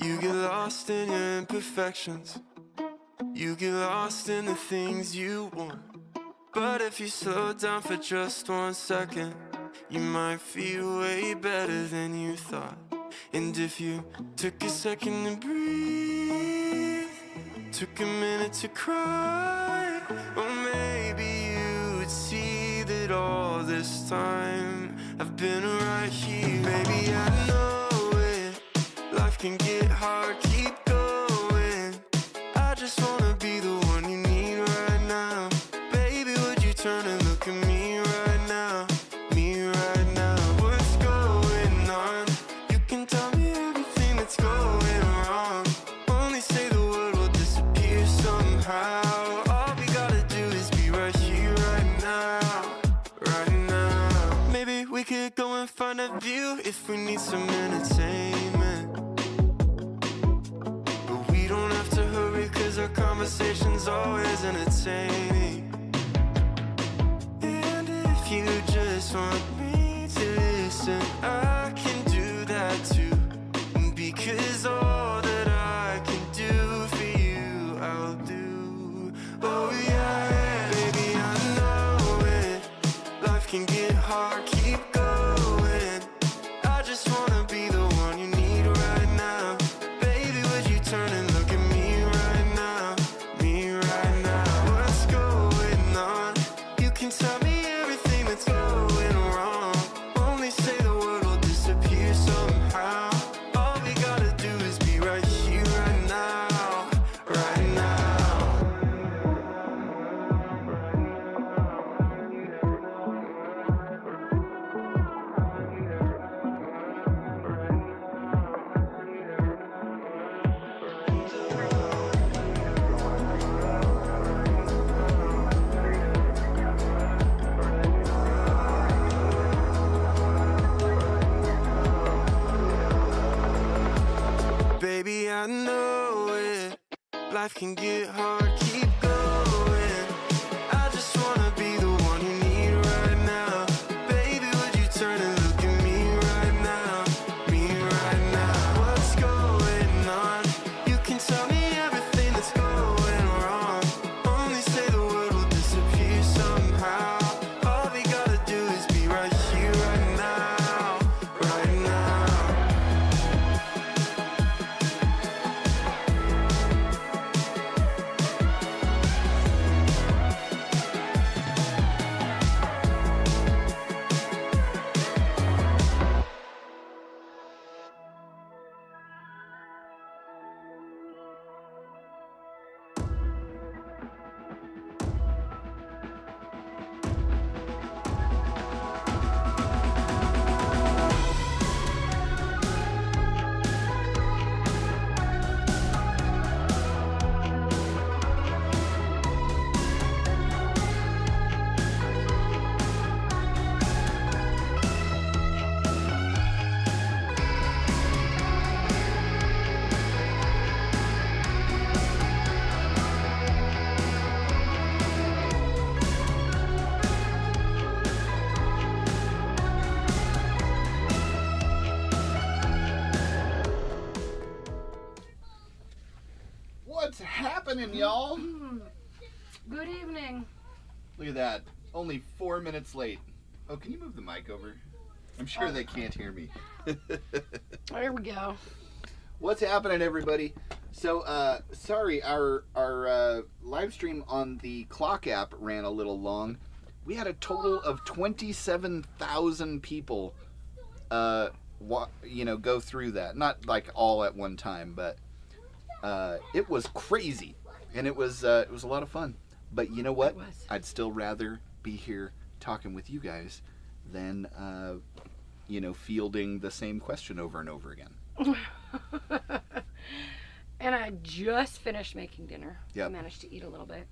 You get lost in your imperfections. You get lost in the things you want. But if you slow down for just 1 second, you might feel way better than you thought. And if you took a second to breathe, took a minute to cry, well maybe you would see that all this time I've been right here. Baby, I know it, life can get hard, keep going. I just wanna be the one you need right now. Baby, would you turn and look at me right now? Me right now. What's going on? You can tell me everything that's going wrong. Only say the word will disappear somehow. All we gotta do is be right here, right now. Right now. Maybe we could go and find a view if we need some entertainment. But we don't have to hurry, cause our conversation's always entertaining. And if you just want me to listen, I can do that too. Because all that I can do for you, I'll do. Oh yeah, baby, I know it. Life can get hard, keep going. I just wanna be the one you need right now. Baby, would you turn and look at me right now? Me right now. What's going on? You can tell me everything that's going wrong. Only say the word will disappear somehow. All we gotta do is be right here, right now. Right now. Baby, I know it. Life can get hard, keep going. I just wanna be the one you need right now. Baby, would you turn and look at me right now? Me right now. What's going on? You can tell me everything that's going wrong. Only say the word will disappear somehow. All we gotta do is be right here, right now. Right now. What's happening, y'all? Good evening. Look at that. Only 4 minutes late. Oh, can you move the mic over? I'm sure they can't hear me. There we go. What's happening, everybody? So, sorry, our live stream on the Clock app ran a little long. We had a total of 27,000 people, go through that. Not like all at one time, but it was crazy, and it was a lot of fun. But you know what? I'd still rather be here talking with you guys than fielding the same question over and over again. And I just finished making dinner. Yep. I managed to eat a little bit.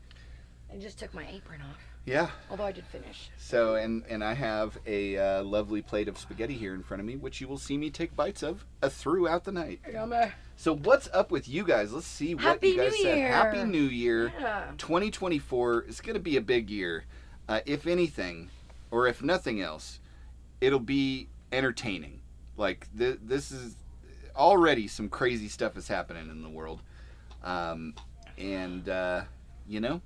I just took my apron off. Yeah. Although I did finish. So, and I have a lovely plate of spaghetti here in front of me, which you will see me take bites of throughout the night. Yummy. So what's up with you guys? Let's see what Happy you guys New said. Year. Happy New Year. Yeah. 2024 is going to be a big year. If anything, or if nothing else, it'll be entertaining. Like, this is already some crazy stuff is happening in the world. You know,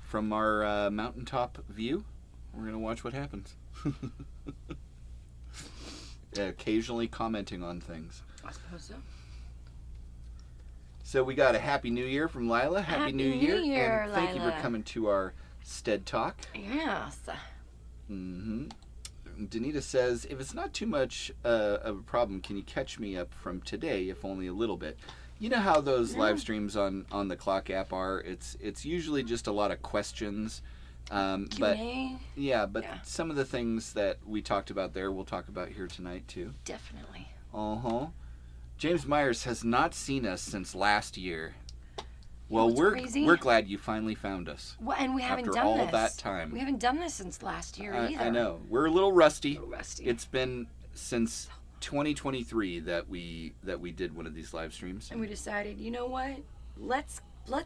from our mountaintop view, we're going to watch what happens. Occasionally commenting on things. I suppose so. So we got a Happy New Year from Lila. Happy New Year. And thank you for Lila. coming to our sTEaD Talk. Yes. Mm-hmm. Danita says, if it's not too much of a problem, can you catch me up from today, if only a little bit? You know how those live streams on the Clock app are? It's usually just a lot of questions. But yeah. some of the things that we talked about there, we'll talk about here tonight too. Definitely. Uh-huh. James Myers has not seen us since last year. Well, What's crazy? we're glad you finally found us. Well, and we haven't after done all this. that time. We haven't done this since last year either. I know. We're a little rusty. Rusty. It's been since 2023 that we did one of these live streams. And we decided, you know what? Let's come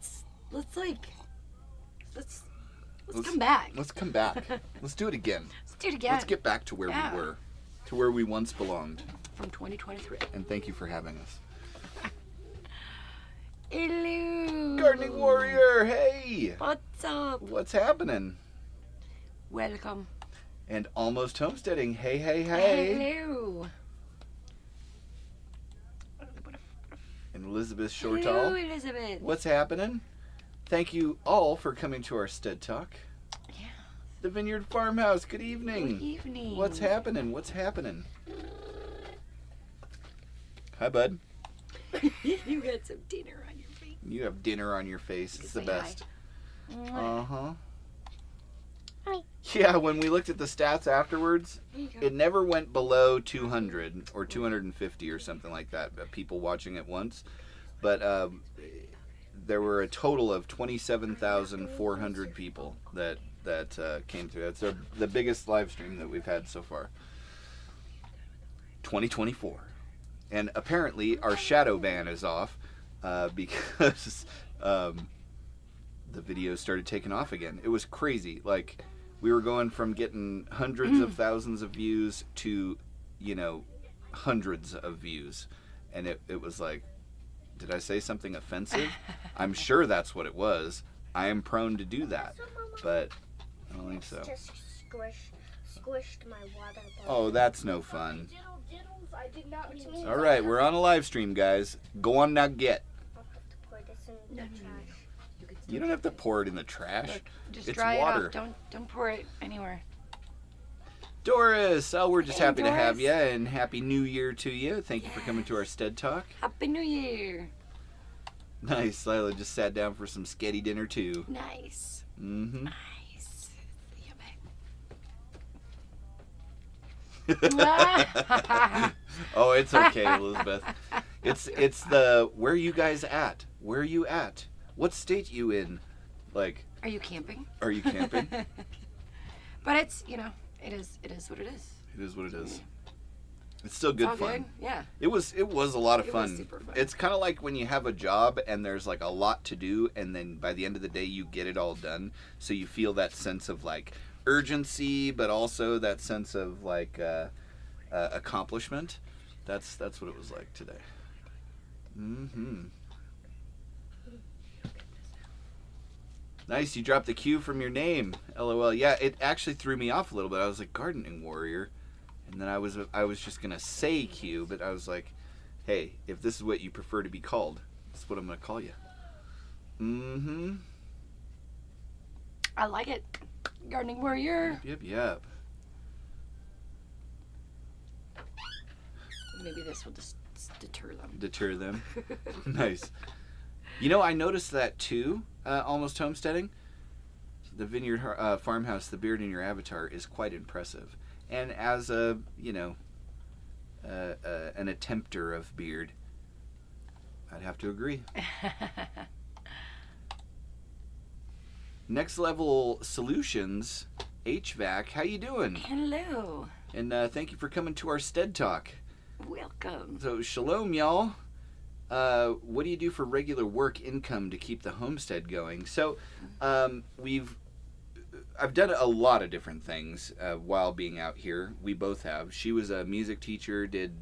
back. Let's come back. Let's do it again. Let's do it again. Let's get back to where we were, to where we once belonged. From 2023. And thank you for having us. Hello. Gardening Warrior, hey! What's up? What's happening? Welcome. And Almost Homesteading, hey, hey, hey. Hello. And Elizabeth Hello, Shortall. Elizabeth. What's happening? Thank you all for coming to our sTEaD Talk. Yeah. The Vineyard Farmhouse, good evening. Good evening. What's happening? What's happening? Hi, bud. You got some dinner on your face. You have dinner on your face. It's the Say best. hi. Uh-huh. Hi. Yeah, when we looked at the stats afterwards, There you go. it never went below 200 or 250 or something like that, people watching at once. But there were a total of 27,400 people that came through. That's the biggest live stream that we've had so far. 2024. And apparently our shadow ban is off because the videos started taking off again. It was crazy. Like, we were going from getting hundreds of thousands of views to, hundreds of views. And it was like, did I say something offensive? I'm sure that's what it was. I am prone to do that. But I don't think so. Just squished my water bottle. Oh, that's no fun. I did not mean All right, we're on a live stream, guys. Go on now, get. I'll have to pour this in the trash. You don't have to pour it in the trash. Look, just It's dry water. it off. Don't pour it anywhere. Doris, we're just Hey, happy to have Doris. you, and Happy New Year to you. Thank you for coming to our sTEaD Talk. Happy New Year. Nice. Lila just sat down for some sketty dinner, too. Nice. Mm-hmm. Nice. Oh, it's okay, Elizabeth. It's the, where you guys at? Where you at? What state you in? Like, Are you camping? are you camping? But it's, it is what it is. It is what it is. It's still good It's all fun. good. Yeah. It was a lot of It fun. was super fun. It's kind of like when you have a job and there's like a lot to do, and then by the end of the day you get it all done, so you feel that sense of like urgency, but also that sense of like accomplishment. That's what it was like today. Mm-hmm. Nice, you dropped the Q from your name. LOL. Yeah, it actually threw me off a little bit. I was like, Gardening Warrior. And then I was just going to say Q, but I was like, hey, if this is what you prefer to be called, that's what I'm going to call you. Mm-hmm. I like it. Gardening Warrior. Yep. Maybe this will just deter them. Deter them. Nice. I noticed that too, Almost Homesteading. The Vineyard Farmhouse, the beard in your avatar is quite impressive. And as a, an attempter of beard, I'd have to agree. Next Level Solutions, HVAC, how you doing? Hello. And thank you for coming to our sTEaD Talk. Welcome. So, shalom, y'all. What do you do for regular work income to keep the homestead going? So, I've done a lot of different things while being out here. We both have. She was a music teacher, did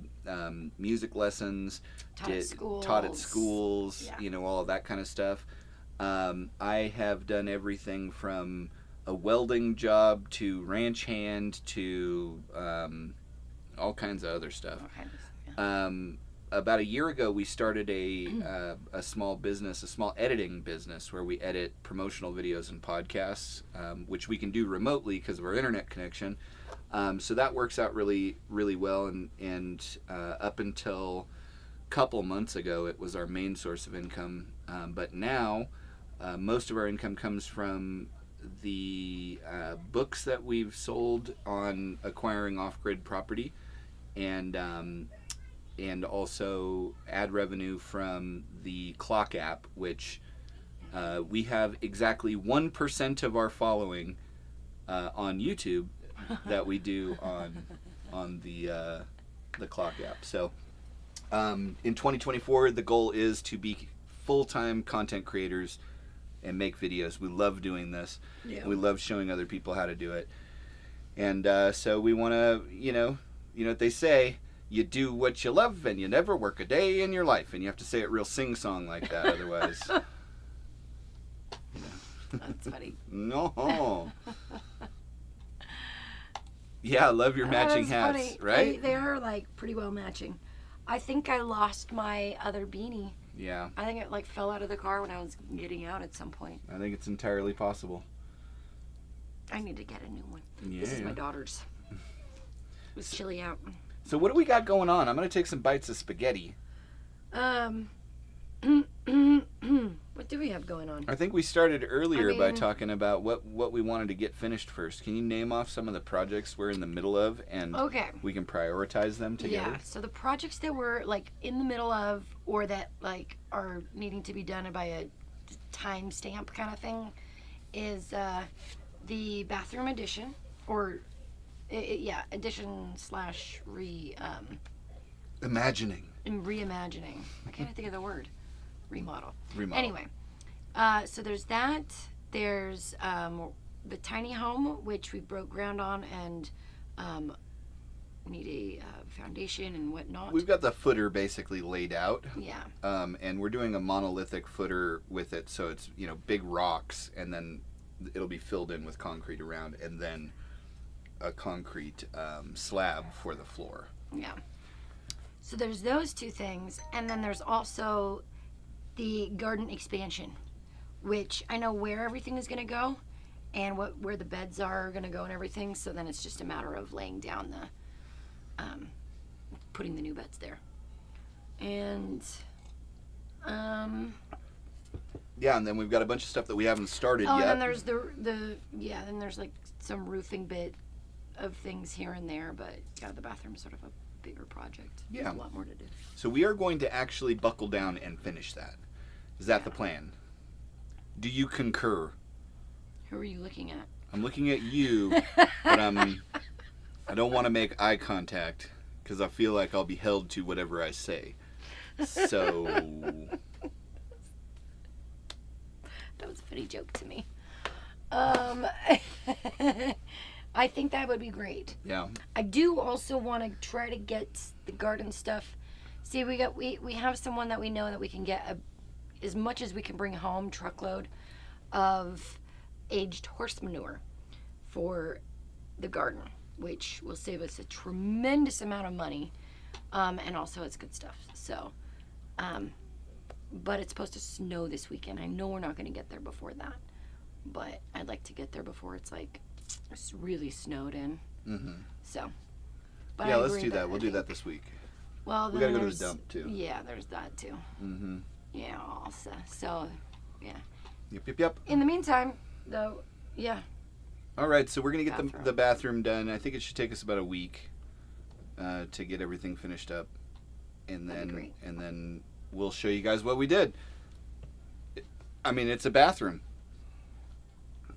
music lessons, taught at schools, Yeah. all of that kind of stuff. I have done everything from a welding job to ranch hand to all kinds of other stuff. About a year ago, we started a small business, a small editing business, where we edit promotional videos and podcasts, which we can do remotely because of our internet connection. So that works out really, really well. And up until a couple months ago, it was our main source of income. But now, most of our income comes from the books that we've sold on acquiring off-grid property, and also ad revenue from the Clock app, which we have exactly 1% of our following on YouTube that we do on the Clock app. So in 2024, the goal is to be full-time content creators and make videos. We love doing this. Yeah. We love showing other people how to do it. And so we want to, you know what they say, you do what you love and you never work a day in your life. And you have to say it real sing-song like that, otherwise. That's funny. No. Yeah, I love your matching hats, funny. right? They are like pretty well matching. I think I lost my other beanie. Yeah. I think it like fell out of the car when I was getting out at some point. I think it's entirely possible. I need to get a new one. Yeah. This is my daughter's. It was chilly out. So what do we got going on? I'm going to take some bites of spaghetti. What do we have going on? I think we started earlier by mean- talking about what we wanted to get finished first. Can you name off some of the projects we're in the middle of, and Okay. we can prioritize them together? Yeah, so the projects that we're like in the middle of, or that like are needing to be done by a time stamp kind of thing, is the bathroom addition, or addition slash Imagining. reimagining. I can't think of the word. Remodel. Remodel. Anyway, so there's that. There's the tiny home, which we broke ground on, and need a foundation and whatnot. We've got the footer basically laid out. Yeah. And we're doing a monolithic footer with it, so it's big rocks, and then it'll be filled in with concrete around, and then a concrete slab for the floor. Yeah. So there's those two things, and then there's also the garden expansion, which I know where everything is going to go, and where the beds are going to go and everything. So then it's just a matter of laying down putting the new beds there, and Yeah, and then we've got a bunch of stuff that we haven't started yet. and then there's then there's like some roofing bit of things here and there, but the bathroom's sort of a bigger project. Yeah. There's a lot more to do. So we are going to actually buckle down and finish that. Is that the plan? Do you concur? Who are you looking at? I'm looking at you, but I don't want to make eye contact because I feel like I'll be held to whatever I say. So That was a funny joke to me. I think that would be great. yeah, I do also want to try to get the garden stuff. See, we have someone that we know that we can get as much as we can bring home, truckload of aged horse manure for the garden, which will save us a tremendous amount of money, and also it's good stuff. So, but it's supposed to snow this weekend. I know we're not going to get there before that, but I'd like to get there before it's really snowed in. mm-hmm. So, but Yeah, I let's agree do that. I We'll do think- that this week. Well, We then gotta go to the there's- dump, too. Yeah, there's that too. Mm-hmm. Yeah, also. So, yeah. Yep. In the meantime, though, yeah. All right, so we're gonna get Bathroom. the bathroom done. I think it should take us about a week to get everything finished up, and That'd be then great. we'll show you guys what we did. I mean, it's a bathroom.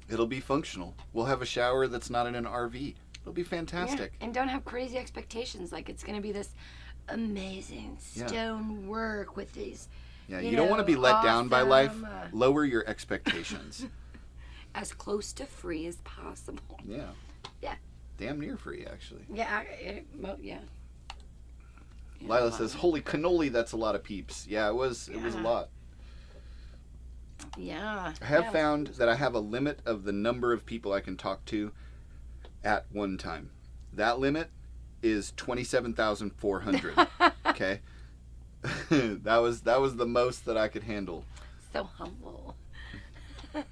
It'll be functional. We'll have a shower that's not in an RV. It'll be fantastic. Yeah. And don't have crazy expectations. Like it's gonna be this amazing stone work with these. Yeah, you you don't want to be know, let down by life. awesome, Lower your expectations. as close to free as possible. Yeah. Yeah. Damn near free, actually. Yeah, yeah. Lila says, "Holy cannoli, that's a lot of peeps." Yeah, it was a lot. Yeah. I have found that I have a limit of the number of people I can talk to at one time. That limit is 27,400. Okay? that was the most that I could handle. So humble. You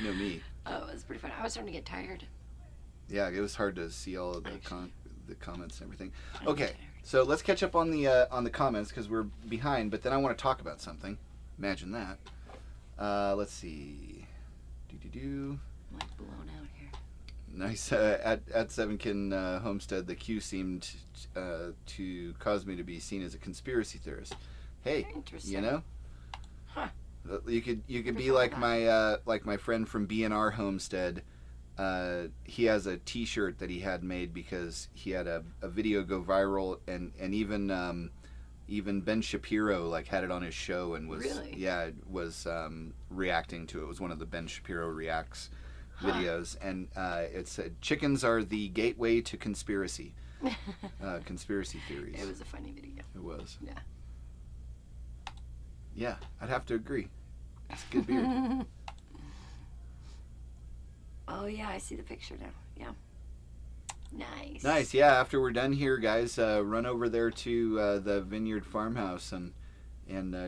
know me. Oh, it was pretty fun. I was starting to get tired. Yeah, it was hard to see all of the comments and everything. Okay, so let's catch up on the comments because we're behind. But then I want to talk about something. Imagine that. Let's see. I'm like blown out here. Nice. At Kin Homestead, the Q seemed to cause me to be seen as a conspiracy theorist. Hey, you know, you could be like my friend from B&R Homestead. He has a T-shirt that he had made because he had a video go viral, and even Ben Shapiro had it on his show and was reacting to it. It was one of the Ben Shapiro Reacts videos, and it said chickens are the gateway to conspiracy theories. It was a funny video. It was. Yeah. Yeah, I'd have to agree. It's a good beard. Oh yeah, I see the picture now. Yeah. Nice. Yeah, after we're done here, guys, run over there to the Vineyard Farmhouse and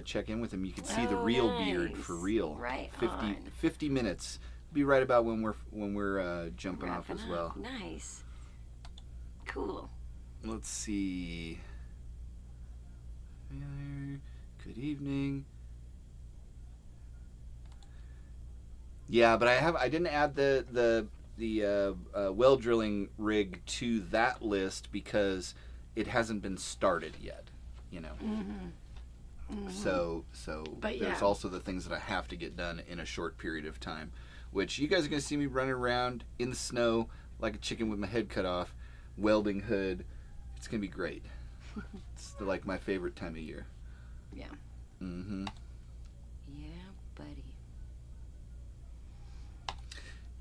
check in with him. You can see the real beard for real. Right. 50 minutes. Be right about when we're jumping off as well. Nice. Cool. Let's see. Good evening. Yeah, but I didn't add the well drilling rig to that list because it hasn't been started yet. You know. Mm-hmm. So but there's also the things that I have to get done in a short period of time, which you guys are gonna see me running around in the snow like a chicken with my head cut off, welding hood. It's gonna be great. It's like my favorite time of year. Yeah. Mm-hmm. Yeah, buddy.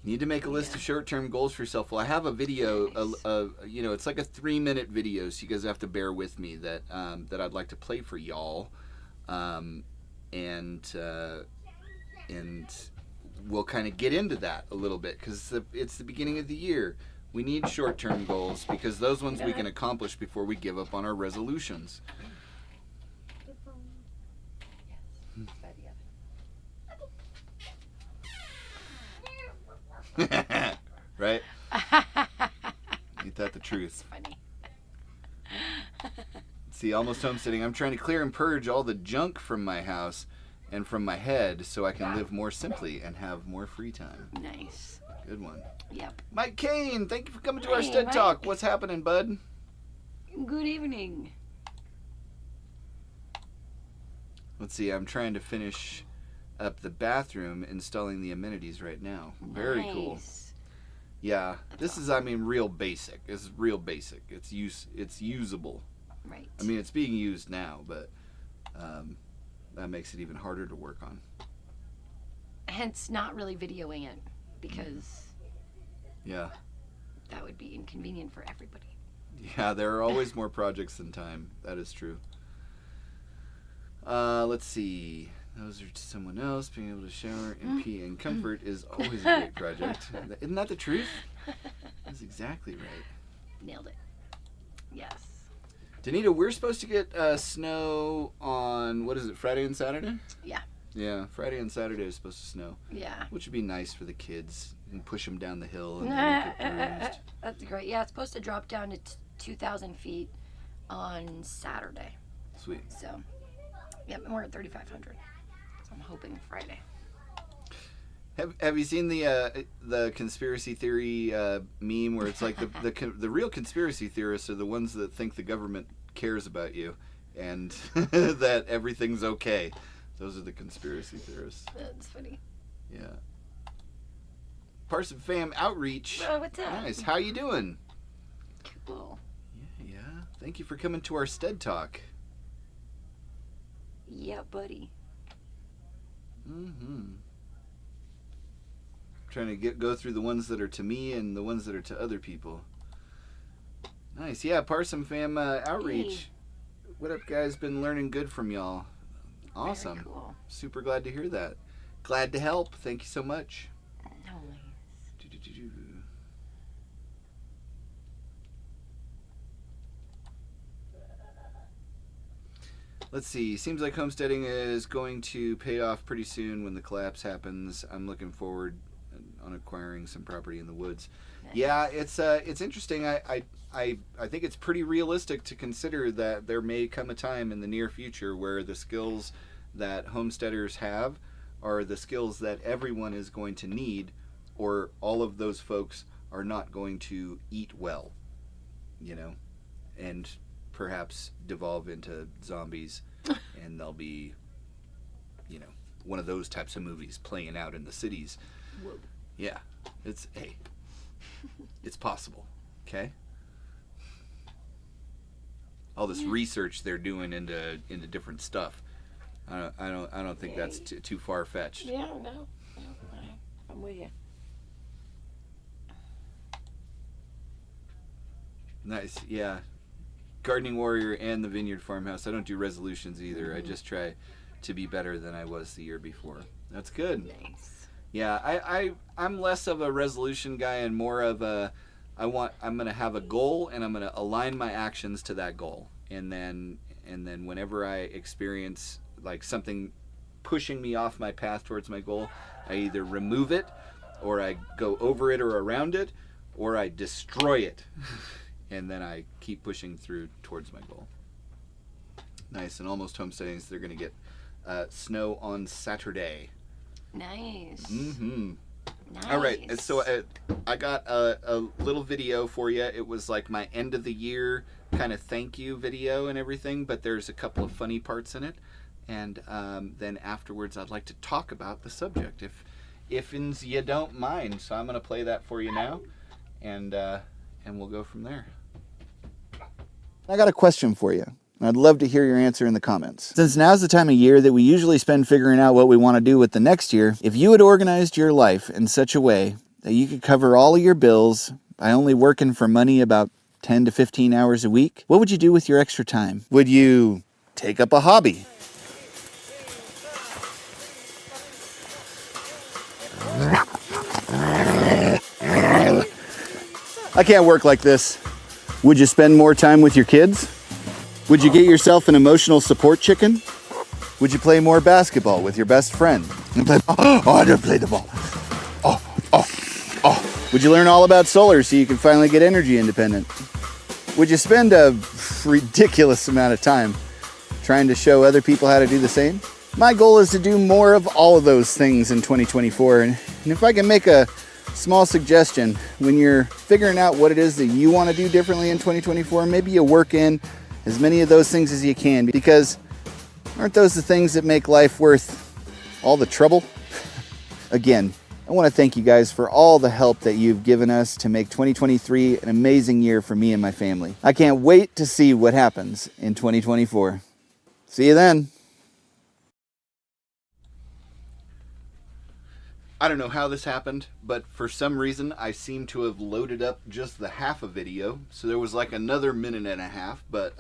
You need to make a list of short-term goals for yourself. Well, I have a video. Nice. It's like a 3-minute video, so you guys have to bear with me that I'd like to play for y'all, and we'll kind of get into that a little bit because it's the beginning of the year. We need short-term goals because those ones we can accomplish before we give up on our resolutions. Right? Ain't that the truth? Funny. See, almost homesteading. I'm trying to clear and purge all the junk from my house and from my head so I can live more simply and have more free time. Nice. Good one. Yep. Mike Kane, thank you for coming to our sTEaD Mike. Talk. What's happening, bud? Good evening. Let's see. I'm trying to finish up the bathroom, installing the amenities right now. Very cool. Yeah, this is, real basic. It's real basic. It's usable. Right. I mean, it's being used now, but that makes it even harder to work on. Hence, not really videoing it because Yeah. that would be inconvenient for everybody. Yeah, there are always more projects than time. That is true. Let's see. Those are to someone else. Being able to shower and pee in comfort is always a great project. Isn't that the truth? That's exactly right. Nailed it. Yes. Danita, we're supposed to get snow on, what is it, Friday and Saturday? Yeah. Yeah, Friday and Saturday is supposed to snow. Yeah. Which would be nice for the kids. You can push them down the hill and then get bruised. That's great. Yeah, it's supposed to drop down to 2,000 feet on Saturday. Sweet. So, yep, and we're at 3,500. So I'm hoping Friday. Have you seen the conspiracy theory meme where it's like the real conspiracy theorists are the ones that think the government cares about you and that everything's okay. Those are the conspiracy theorists. That's funny. Yeah. Parson Fam Outreach. Oh, what's up? Nice. How you doing? Cool. Yeah. Thank you for coming to our sTEaD Talk. Yeah, buddy. Mm-hmm. Trying to go through the ones that are to me and the ones that are to other people. Nice. Yeah, Parsum Fam outreach. Hey. What up, guys? Been learning good from y'all. Awesome. Very cool. Super glad to hear that. Glad to help. Thank you so much. No worries. Let's see. Seems like homesteading is going to pay off pretty soon when the collapse happens. I'm looking forward on acquiring some property in the woods. Nice. Yeah, it's interesting. I think it's pretty realistic to consider that there may come a time in the near future where the skills that homesteaders have are the skills that everyone is going to need, or all of those folks are not going to eat well, and perhaps devolve into zombies, and they'll be, one of those types of movies playing out in the cities. Whoa. Yeah, it's possible. Okay. All this research they're doing into different stuff. I don't think that's too far fetched. Yeah, no, I'm with you. Nice, yeah. Gardening Warrior and the Vineyard Farmhouse. I don't do resolutions either. I just try to be better than I was the year before. That's good. Nice. Yeah, I'm less of a resolution guy and more of a I'm gonna have a goal and I'm gonna align my actions to that goal. And then whenever I experience like something pushing me off my path towards my goal, I either remove it, or I go over it or around it, or I destroy it. And then I keep pushing through towards my goal. Nice. And almost homesteading, so they're going to get snow on Saturday. Nice. Mm-hmm. Nice. All right. So I got a little video for you. It was like my end of the year kind of thank you video and everything, but there's a couple of funny parts in it. And then afterwards, I'd like to talk about the subject, if you don't mind. So I'm going to play that for you now, and we'll go from there. I got a question for you. I'd love to hear your answer in the comments. Since now's the time of year that we usually spend figuring out what we want to do with the next year, if you had organized your life in such a way that you could cover all of your bills by only working for money about 10 to 15 hours a week, what would you do with your extra time? Would you take up a hobby? I can't work like this. Would you spend more time with your kids? Would you get yourself an emotional support chicken? Would you play more basketball with your best friend? I don't play the ball. Would you learn all about solar so you can finally get energy independent? Would you spend a ridiculous amount of time trying to show other people how to do the same? My goal is to do more of all of those things in 2024. And if I can make a small suggestion, when you're figuring out what it is that you want to do differently in 2024, maybe you work in as many of those things as you can, because aren't those the things that make life worth all the trouble? Again, I want to thank you guys for all the help that you've given us to make 2023 an amazing year for me and my family. I can't wait to see what happens in 2024. See you then. I don't know how this happened, but for some reason I seem to have loaded up just the half a video. So there was like another minute and a half, but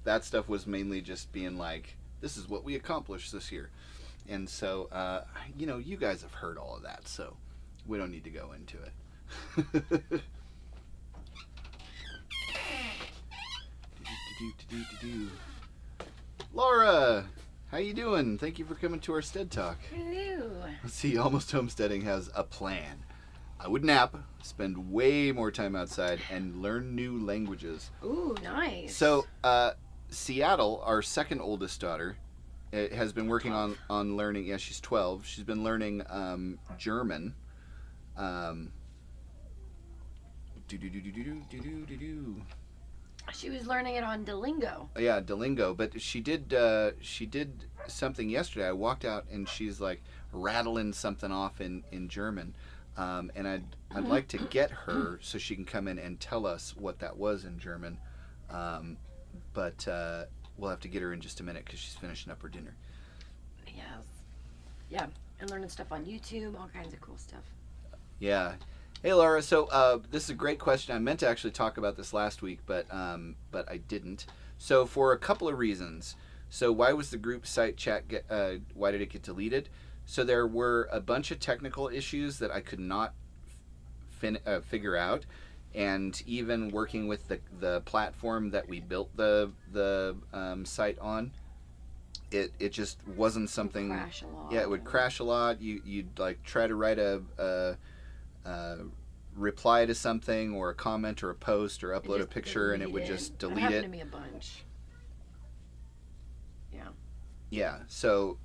that stuff was mainly just being like, this is what we accomplished this year. And so, you guys have heard all of that, so we don't need to go into it. Laura! How you doing? Thank you for coming to our STEAD Talk. Hello. Let's see, Almost Homesteading has a plan. I would nap, spend way more time outside, and learn new languages. Ooh, nice. So, Seattle, our second oldest daughter, has been working on learning. Yeah, she's 12. She's been learning German. She was learning it on Duolingo. Yeah, Duolingo. But she did something yesterday. I walked out and she's like rattling something off in German. And I'd like to get her so she can come in and tell us what that was in German. But we'll have to get her in just a minute because she's finishing up her dinner. Yes. Yeah, and learning stuff on YouTube, all kinds of cool stuff. Yeah. Hey, Laura. So this is a great question. I meant to actually talk about this last week, but I didn't. So for a couple of reasons. So why was the group site chat why did it get deleted? So there were a bunch of technical issues that I could not figure out, and even working with the platform that we built the site on, it just wasn't something. It would crash a lot. Yeah, it would crash a lot. You'd like try to write a reply to something or a comment or a post or upload a picture, and it would just delete it. It happened to me a bunch. Yeah. Yeah. So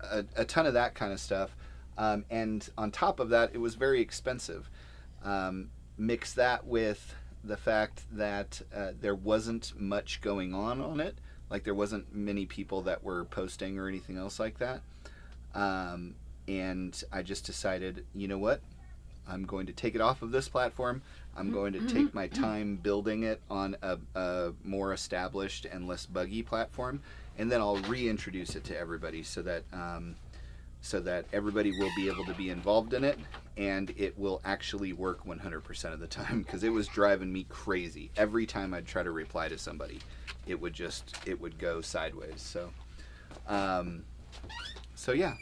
a ton of that kind of stuff, and on top of that, it was very expensive. Mix that with the fact that there wasn't much going on it. Like there wasn't many people that were posting or anything else like that. And I just decided, you know what? I'm going to take it off of this platform. I'm going to take my time building it on a more established and less buggy platform, and then I'll reintroduce it to everybody so that everybody will be able to be involved in it, and it will actually work 100% of the time, because it was driving me crazy. Every time I'd try to reply to somebody, it would go sideways. So yeah.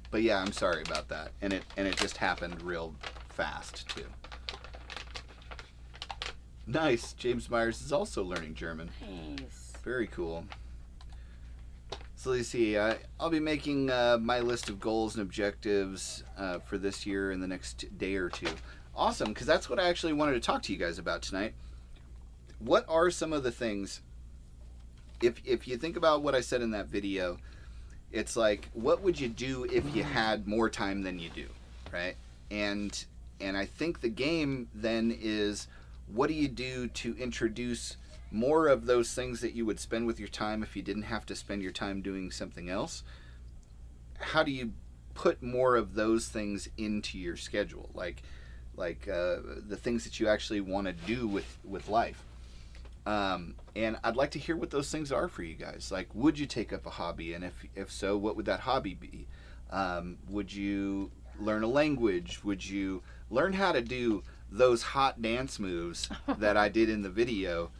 But yeah, I'm sorry about that, and it just happened real fast too. Nice. James Myers is also learning German. Nice. Very cool. So let's see. I'll be making my list of goals and objectives for this year in the next day or two. Awesome, because that's what I actually wanted to talk to you guys about tonight. What are some of the things? If you think about what I said in that video, it's like, what would you do if you had more time than you do, right? And I think the game then is, what do you do to introduce more of those things that you would spend with your time if you didn't have to spend your time doing something else? How do you put more of those things into your schedule, like the things that you actually want to do with life? And I'd like to hear what those things are for you guys. Like, would you take up a hobby? And if so, what would that hobby be? Would you learn a language? Would you learn how to do those hot dance moves that I did in the video?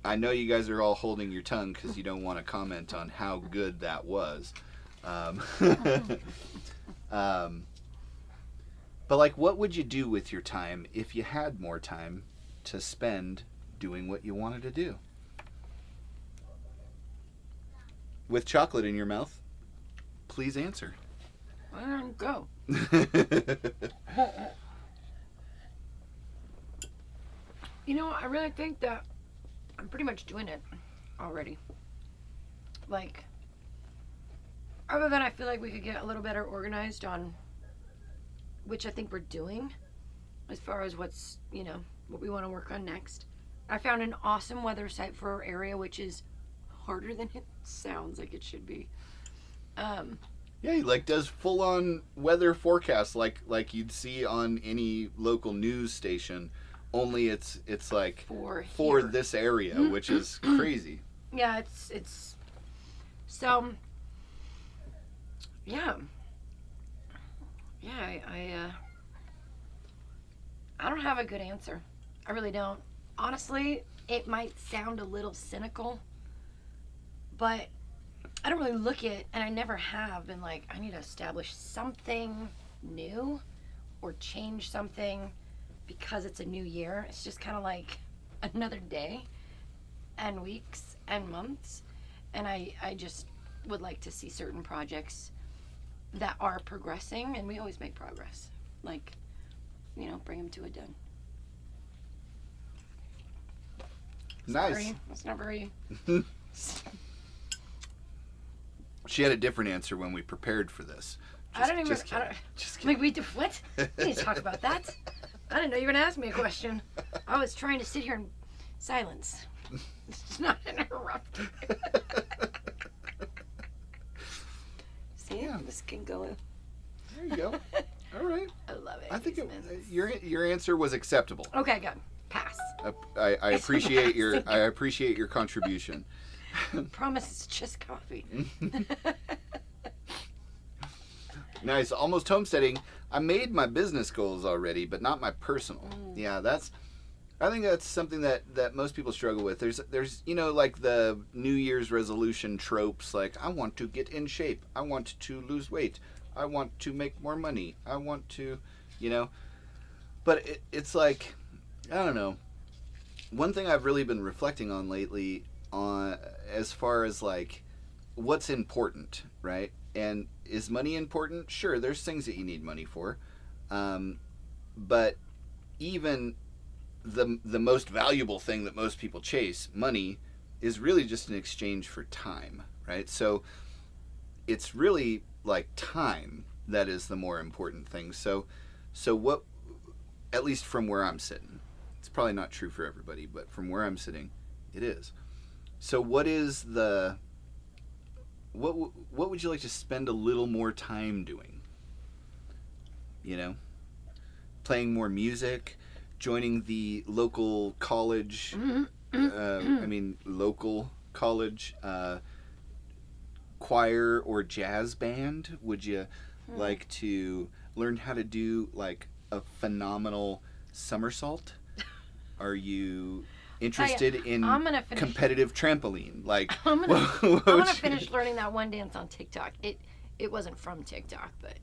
I know you guys are all holding your tongue because you don't want to comment on how good that was. But like, what would you do with your time if you had more time to spend doing what you wanted to do? With chocolate in your mouth, please answer. Go. You know, I really think that I'm pretty much doing it already. Like, other than I feel like we could get a little better organized on, which I think we're doing, as far as what's, what we want to work on next. I found an awesome weather site for our area, which is harder than it sounds like it should be. Yeah, he does full on weather forecasts like you'd see on any local news station. Only it's like for this area, which is crazy. Yeah, it's so yeah. I don't have a good answer. I really don't. Honestly, it might sound a little cynical, but I don't really look at, and I never have been like, I need to establish something new or change something because it's a new year. It's just kind of like another day and weeks and months. And I just would like to see certain projects that are progressing, and we always make progress. Like, bring them to a done. Nice. Sorry, that's not very... She had a different answer when we prepared for this. Just kidding. Like, we do what? We need to talk about that. I didn't know you were going to ask me a question. I was trying to sit here in silence. It's not interrupting. See, Yeah. this can go. There you go. All right. I love it. I think your answer was acceptable. Okay, good. Pass. I appreciate your contribution. Promise it's just coffee. Nice. Almost homesteading. I made my business goals already, but not my personal. Yeah, I think that's something that most people struggle with. There's like the New Year's resolution tropes, like I want to get in shape, I want to lose weight, I want to make more money, I want to, but it's like, I don't know. One thing I've really been reflecting on lately, as far as like what's important, right? And is money important? Sure, there's things that you need money for, but even the most valuable thing that most people chase, money, is really just an exchange for time, right? So it's really like time that is the more important thing. So what, at least from where I'm sitting, it's probably not true for everybody, but from where I'm sitting, it is. So what would you like to spend a little more time doing? Playing more music, joining the local college, local college choir or jazz band? Would you like to learn how to do like a phenomenal somersault? Are you interested in competitive trampoline? Like, I'm gonna finish learning that one dance on TikTok. It wasn't from TikTok, but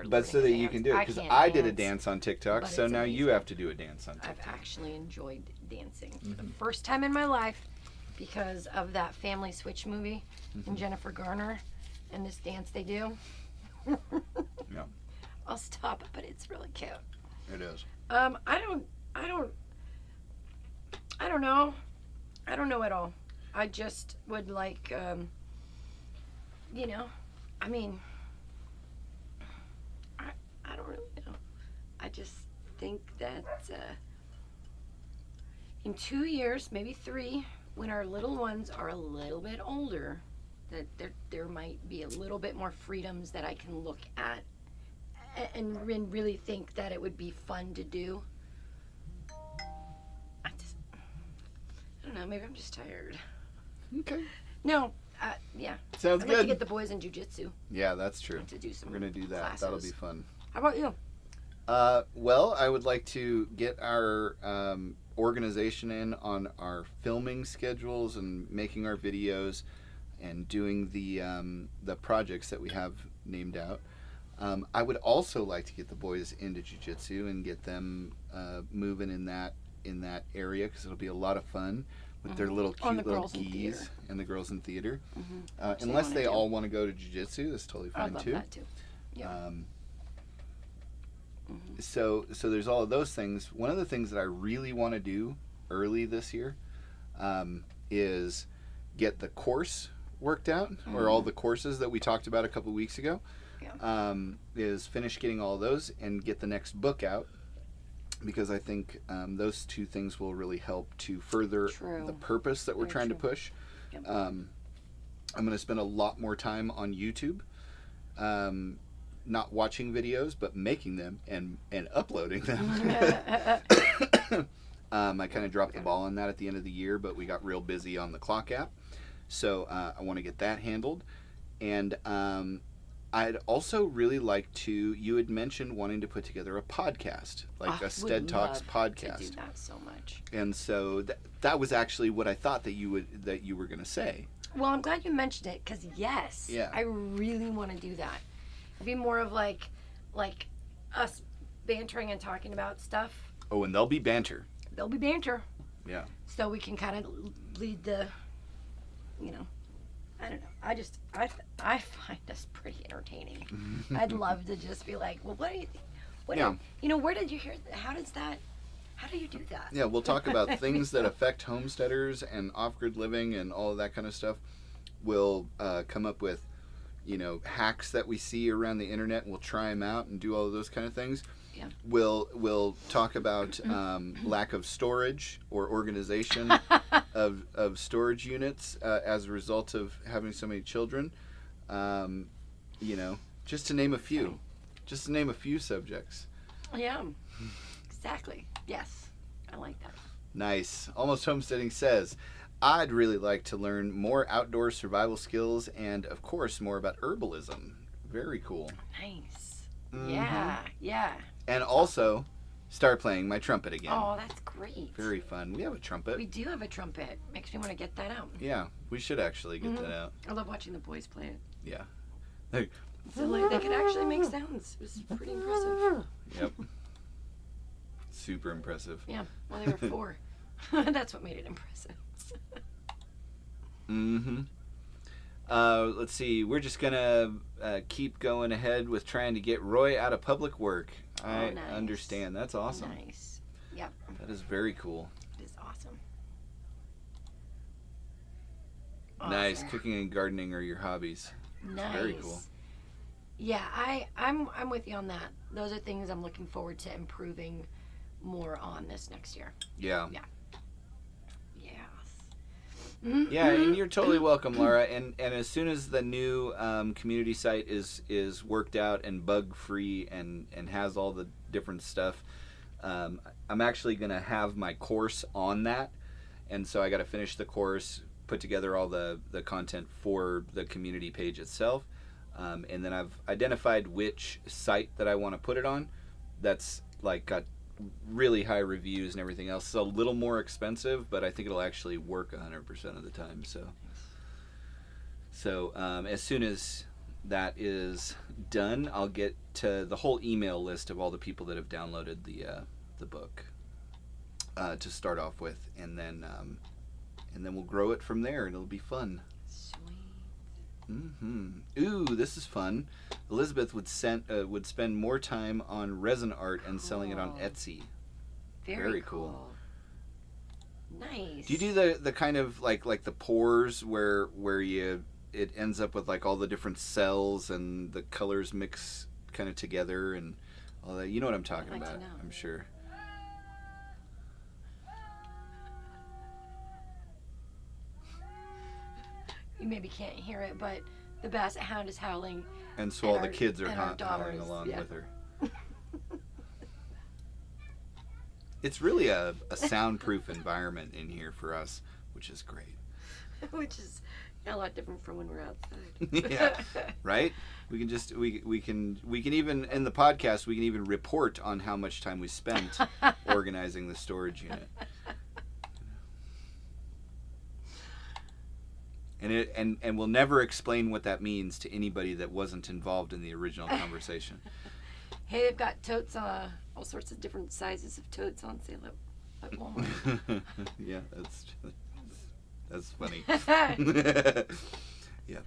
but so that you can do it, because I did a dance on TikTok, so now you have to do a dance on TikTok. I've actually enjoyed dancing for the first time in my life because of that Family Switch movie and Jennifer Garner and this dance they do. Yeah. I'll stop, but it's really cute. It is. I don't know. I don't know at all. I just would like, I don't really know. I just think that in 2 years, maybe 3, when our little ones are a little bit older, that there might be a little bit more freedoms that I can look at and really think that it would be fun to do. I don't know, maybe I'm just tired. Okay. No, yeah. Sounds I'd good. like to get the boys in jiu-jitsu. Yeah, that's true. To do some We're going to do that. classes. That'll be fun. How about you? Well, I would like to get our organization in on our filming schedules and making our videos and doing the projects that we have named out. I would also like to get the boys into jiu-jitsu and get them moving in that area, because it'll be a lot of fun with their little cute little gis and the girls in theater. Unless they all want to go to jiu-jitsu, that's totally fine. I'd love too. that too. Yeah. So there's all of those things. One of the things that I really want to do early this year is get the course worked out, or all the courses that we talked about a couple weeks ago. Yeah. Is finish getting all of those and get the next book out, because I think those two things will really help to further the purpose that we're trying to push. Yep. I'm going to spend a lot more time on YouTube. Not watching videos, but making them and uploading them. I kind of dropped the ball on that at the end of the year, but we got real busy on the Clock app. So I want to get that handled. And I'd also really like to, you had mentioned wanting to put together a podcast, like a sTEaD Talks podcast. To do that so much. And so that was actually what I thought that you were going to say. Well, I'm glad you mentioned it, because yes, Yeah. I really want to do that. It'd be more of like us bantering and talking about stuff. Oh, and there'll be banter. There'll be banter. Yeah. So we can kind of lead the, I don't know. I find us pretty entertaining. I'd love to just be like, well, what do you think? Where did you hear that? How do you do that? Yeah, we'll talk about things that affect homesteaders and off-grid living and all of that kind of stuff. We'll come up with, hacks that we see around the internet, and we'll try them out and do all of those kind of things. Yeah. We'll talk about lack of storage or organization of storage units as a result of having so many children. Just to name a few. Just to name a few subjects. Yeah. Exactly. Yes. I like that. Nice. Almost Homesteading says, I'd really like to learn more outdoor survival skills and, of course, more about herbalism. Very cool. Nice. Mhm. Yeah. And also start playing my trumpet again. Oh, that's great. Very fun. We have a trumpet. We do have a trumpet. Makes me want to get that out. Yeah, we should actually get that out. I love watching the boys play it. Yeah. Hey. So like they could actually make sounds. It was pretty impressive. Yep. Super impressive. Yeah. Well, they were 4. That's what made it impressive. Mm-hmm. Let's see. We're just gonna keep going ahead with trying to get Roy out of public work. I nice. understand. That's awesome. Nice. Yep. That is very cool. It is awesome. Nice. Awesome. Cooking and gardening are your hobbies. Nice. Very cool. Yeah, I'm with you on that. Those are things I'm looking forward to improving more on this next year. Yeah. Yes. Yeah, and you're totally welcome, Laura. And as soon as the new community site is worked out and bug free and has all the different stuff, I'm actually gonna have my course on that, and so I got to finish the course, put together all the content for the community page itself, and then I've identified which site that I want to put it on. That's like got really high reviews and everything else. It's a little more expensive, but I think it'll actually work 100% of the time. So as soon as that is done, I'll get to the whole email list of all the people that have downloaded the book to start off with, and then we'll grow it from there, and it'll be fun. Ooh, this is fun. Elizabeth would spend more time on resin art and selling it on Etsy. Very cool. Nice. Do you do the kind of like the pores where it ends up with like all the different cells and the colors mix kind of together and all that? You know what I'm talking about, I'm sure. You maybe can't hear it, but the basset hound is howling. And so all the our- kids are and our howling daughters, along yeah. with her. It's really a soundproof environment in here for us, which is great. Which is a lot different from when we're outside. Yeah, right? We can just we can even in the podcast we can even report on how much time we spent organizing the storage unit. And we'll never explain what that means to anybody that wasn't involved in the original conversation. Hey, they've got totes, all sorts of different sizes of totes on sale at Walmart. Yeah, that's funny. Yeah.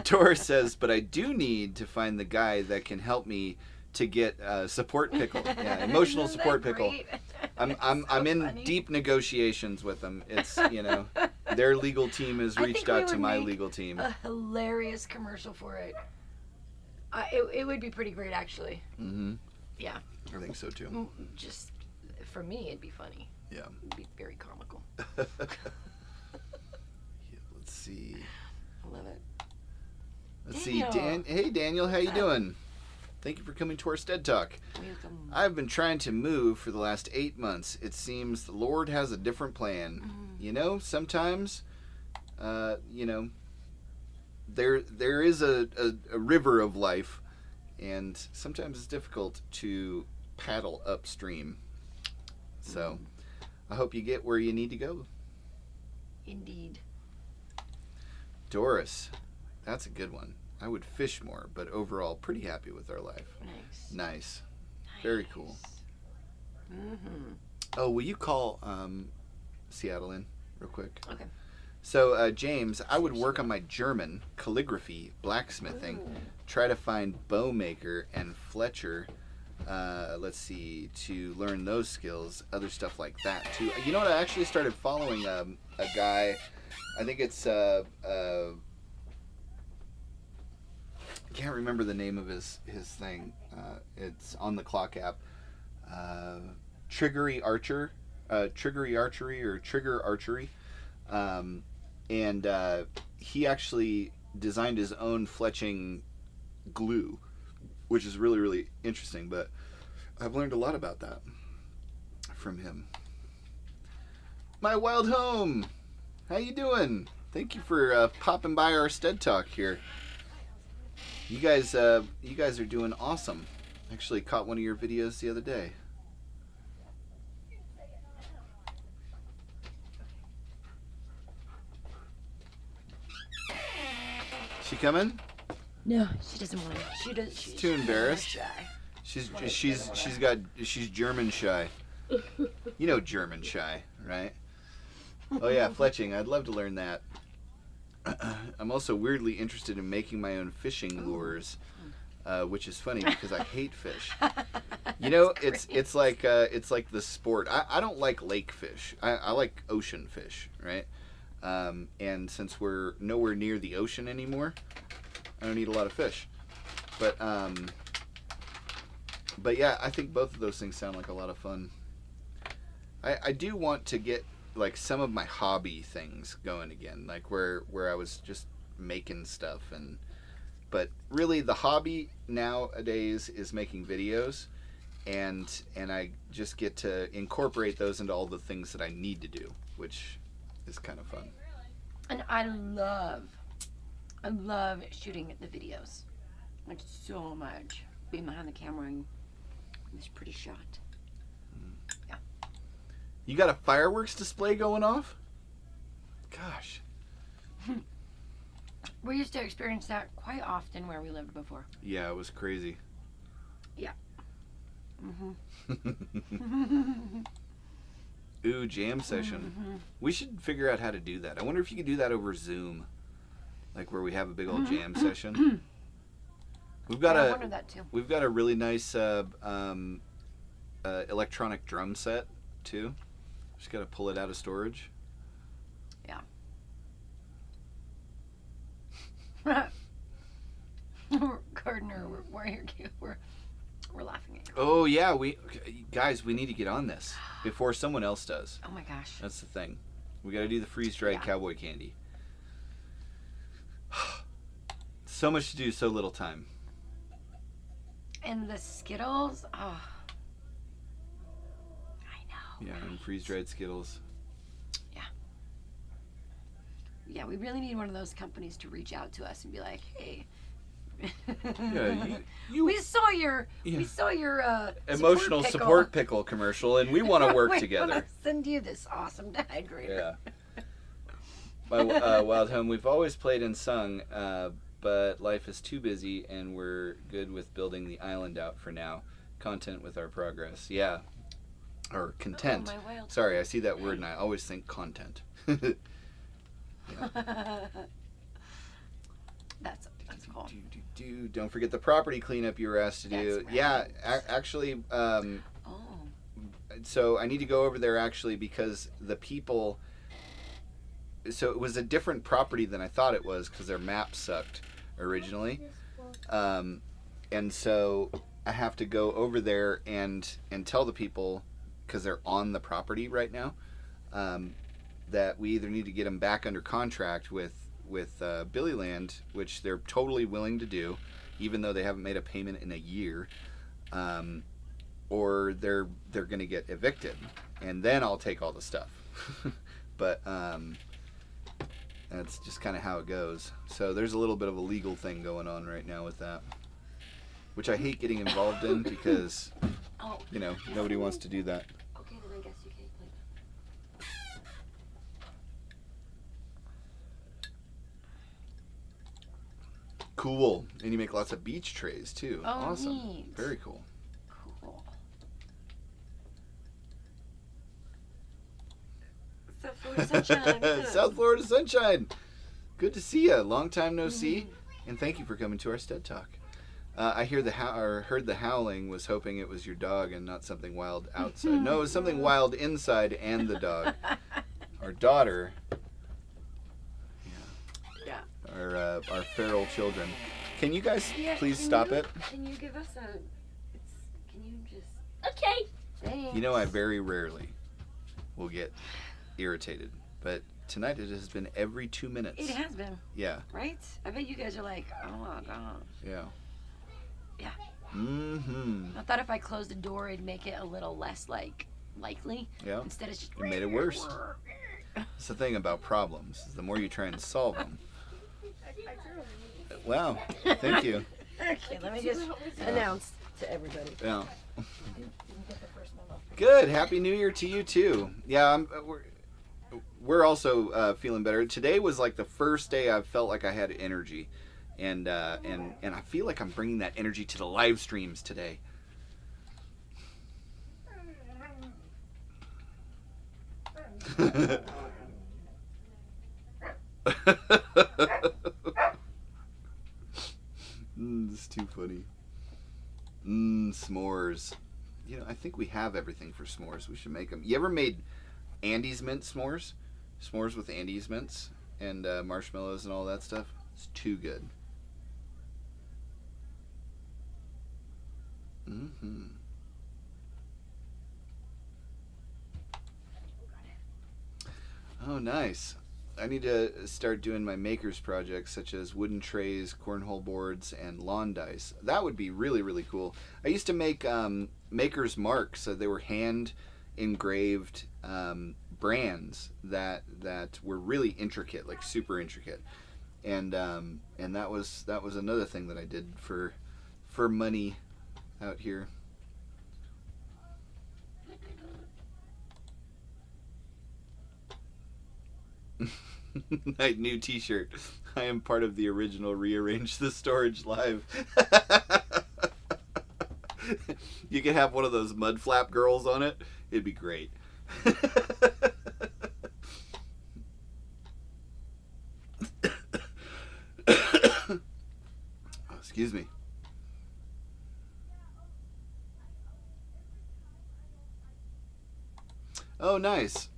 Tor says, but I do need to find the guy that can help me to get support pickle. Yeah, emotional Isn't support that pickle. great? I'm in funny. deep negotiations with them. It's their legal team has I reached think we out to would my make legal team. A hilarious commercial for it. It would be pretty great, actually. Mm-hmm. Yeah. I think so too. Just for me, it'd be funny. Yeah. It'd be very comical. Yeah, let's see. I love it. Let's Daniel. see, Hey, Daniel, how you doing? Thank you for coming to our STEAD Talk. Welcome. I've been trying to move for the last 8 months. It seems the Lord has a different plan. Sometimes, there is a river of life, and sometimes it's difficult to paddle upstream. So, I hope you get where you need to go. Indeed. Doris, that's a good one. I would fish more, but overall, pretty happy with our life. Nice. Very cool. Mm-hmm. Oh, will you call Seattle in real quick? Okay. So, James, I would work on my German, calligraphy, blacksmithing, try to find bow maker and Fletcher, let's see, to learn those skills, other stuff like that, too. You know what? I actually started following a guy, I think it's, I can't remember the name of his thing. It's on the Clock app. Triggery Archery or Trigger Archery. And he actually designed his own fletching glue, which is really, really interesting. But I've learned a lot about that from him. My Wild Home, how you doing? Thank you for popping by our STEAD Talk here. You guys are doing awesome. Actually caught one of your videos the other day. She coming? No, she doesn't want to. She's too embarrassed. Shy. She's German shy. You know German shy, right? Oh yeah, fletching. I'd love to learn that. I'm also weirdly interested in making my own fishing lures, which is funny because I hate fish. You know, it's like the sport. I don't like lake fish. I like ocean fish, right? And since we're nowhere near the ocean anymore, I don't eat a lot of fish. But yeah, I think both of those things sound like a lot of fun. I do want to get like some of my hobby things going again, like where I was just making stuff, but really the hobby nowadays is making videos, and I just get to incorporate those into all the things that I need to do, which is kind of fun. And I love shooting the videos, like so much. Being behind the camera and this pretty shot. Yeah. You got a fireworks display going off? Gosh. We used to experience that quite often where we lived before. Yeah, it was crazy. Yeah. Ooh, jam session. We should figure out how to do that. I wonder if you could do that over Zoom, like where we have a big old jam session. We've got I wondered that too. We've got a really nice electronic drum set too. Just got to pull it out of storage. Yeah. Gardner, we're laughing at you. Oh yeah, we need to get on this before someone else does. Oh my gosh. That's the thing. We got to do the freeze-dried cowboy candy. So much to do, so little time. And the Skittles, oh. I know. Yeah, right? and freeze-dried Skittles. Yeah, we really need one of those companies to reach out to us and be like, hey. Yeah, we saw your emotional support pickle commercial, and we want to work together. We want to send you this awesome dehydrator. Yeah. My Wild Home, we've always played and sung, but life is too busy, and we're good with building the island out for now. Content with our progress. Yeah. Or content. Oh, my wild Sorry, I see that word and I always think content. That's cool. Don't forget the property cleanup you were asked to do. That's right. Yeah, actually, so I need to go over there actually because the people, so it was a different property than I thought it was because their map sucked originally. And so I have to go over there and tell the people, because they're on the property right now, that we either need to get them back under contract with Billy Land, which they're totally willing to do, even though they haven't made a payment in a year, or they're going to get evicted, and then I'll take all the stuff. But that's just kind of how it goes. So there's a little bit of a legal thing going on right now with that, which I hate getting involved in because nobody wants to do that. Okay, then I guess you can't play that. Cool. And you make lots of beach trays too. Oh, awesome. neat. Very cool. Cool. South Florida sunshine. South Florida sunshine. Good to see you. Long time no see. And thank you for coming to our sTEaD Talk. I heard the howling. Was hoping it was your dog and not something wild outside. No, it was something wild inside and the dog. Our daughter. Yeah. Our feral children. Can you guys please stop it? Can you give us can you just... Okay. Thanks. You know, I very rarely will get irritated, but tonight it has been every 2 minutes. It has been. Yeah. Right? I bet you guys are like, oh my god. Yeah. Yeah. Mm-hmm. I thought if I closed the door, it'd make it a little less likely. Yeah. Instead, it's just... It made it worse. That's the thing about problems. Is the more you try and solve them. Wow. Thank you. Okay, let me just announce to everybody. Yeah. You can get the first memo. Good. Happy New Year to you too. Yeah, we're also feeling better. Today was like the first day I felt like I had energy, and I feel like I'm bringing that energy to the live streams today. It's too funny. S'mores. You know, I think we have everything for s'mores. We should make them. You ever made Andes mint s'mores? S'mores with Andes mints and marshmallows and all that stuff? It's too good. Mm-hmm. Oh, nice. I need to start doing my makers projects such as wooden trays, cornhole boards, and lawn dice. That would be really, really cool. I used to make maker's marks. So they were hand engraved brands that were really intricate, like super intricate. And that was another thing that I did for money out here. My new t-shirt. I am part of the original Rearrange the Storage Live. You could have one of those mud flap girls on it. It'd be great. Oh, excuse me. Oh, nice.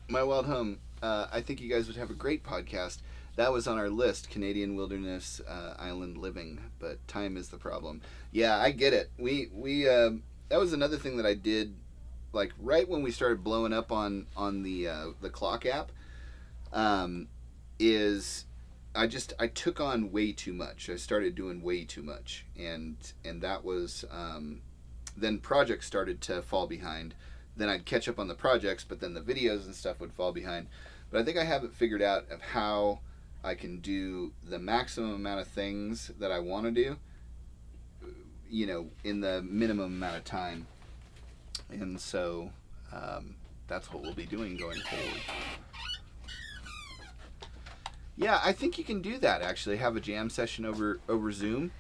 My Wild Home. I think you guys would have a great podcast. That was on our list, Canadian Wilderness Island Living, but time is the problem. Yeah, I get it. We that was another thing that I did, like right when we started blowing up on the clock app. Is I took on way too much. I started doing way too much, and that was then projects started to fall behind. Then I'd catch up on the projects, but then the videos and stuff would fall behind. But I think I have it figured out of how I can do the maximum amount of things that I want to do, you know, in the minimum amount of time. And so that's what we'll be doing going forward. Yeah, I think you can do that, actually. Have a jam session over Zoom.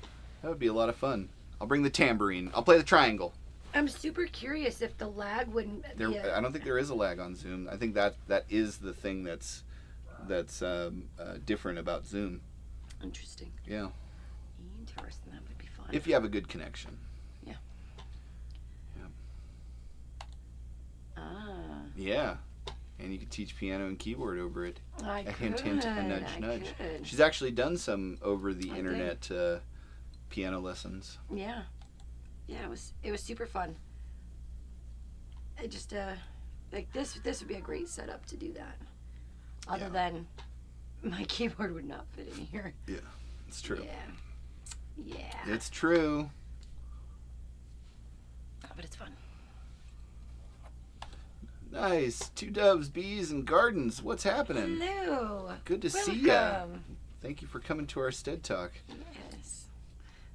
That would be a lot of fun. I'll bring the tambourine. I'll play the triangle. I'm super curious if the lag wouldn't be I don't think there is a lag on Zoom. I think that is the thing that's different about Zoom. Interesting. Yeah. Interesting. That would be fun. If you have a good connection. Yeah. Yeah. Ah. Yeah. And you could teach piano and keyboard over it. I could. Hint, hint, a nudge, nudge. Could. She's actually done some over the internet piano lessons. Yeah. Yeah, it was super fun. I just like this would be a great setup to do that. Other than my keyboard would not fit in here. Yeah, it's true. Yeah. It's true. But it's fun. Nice. 2 doves, bees, and gardens. What's happening? Hello. Good to see ya. Thank you for coming to our sTEaD Talk. Yes.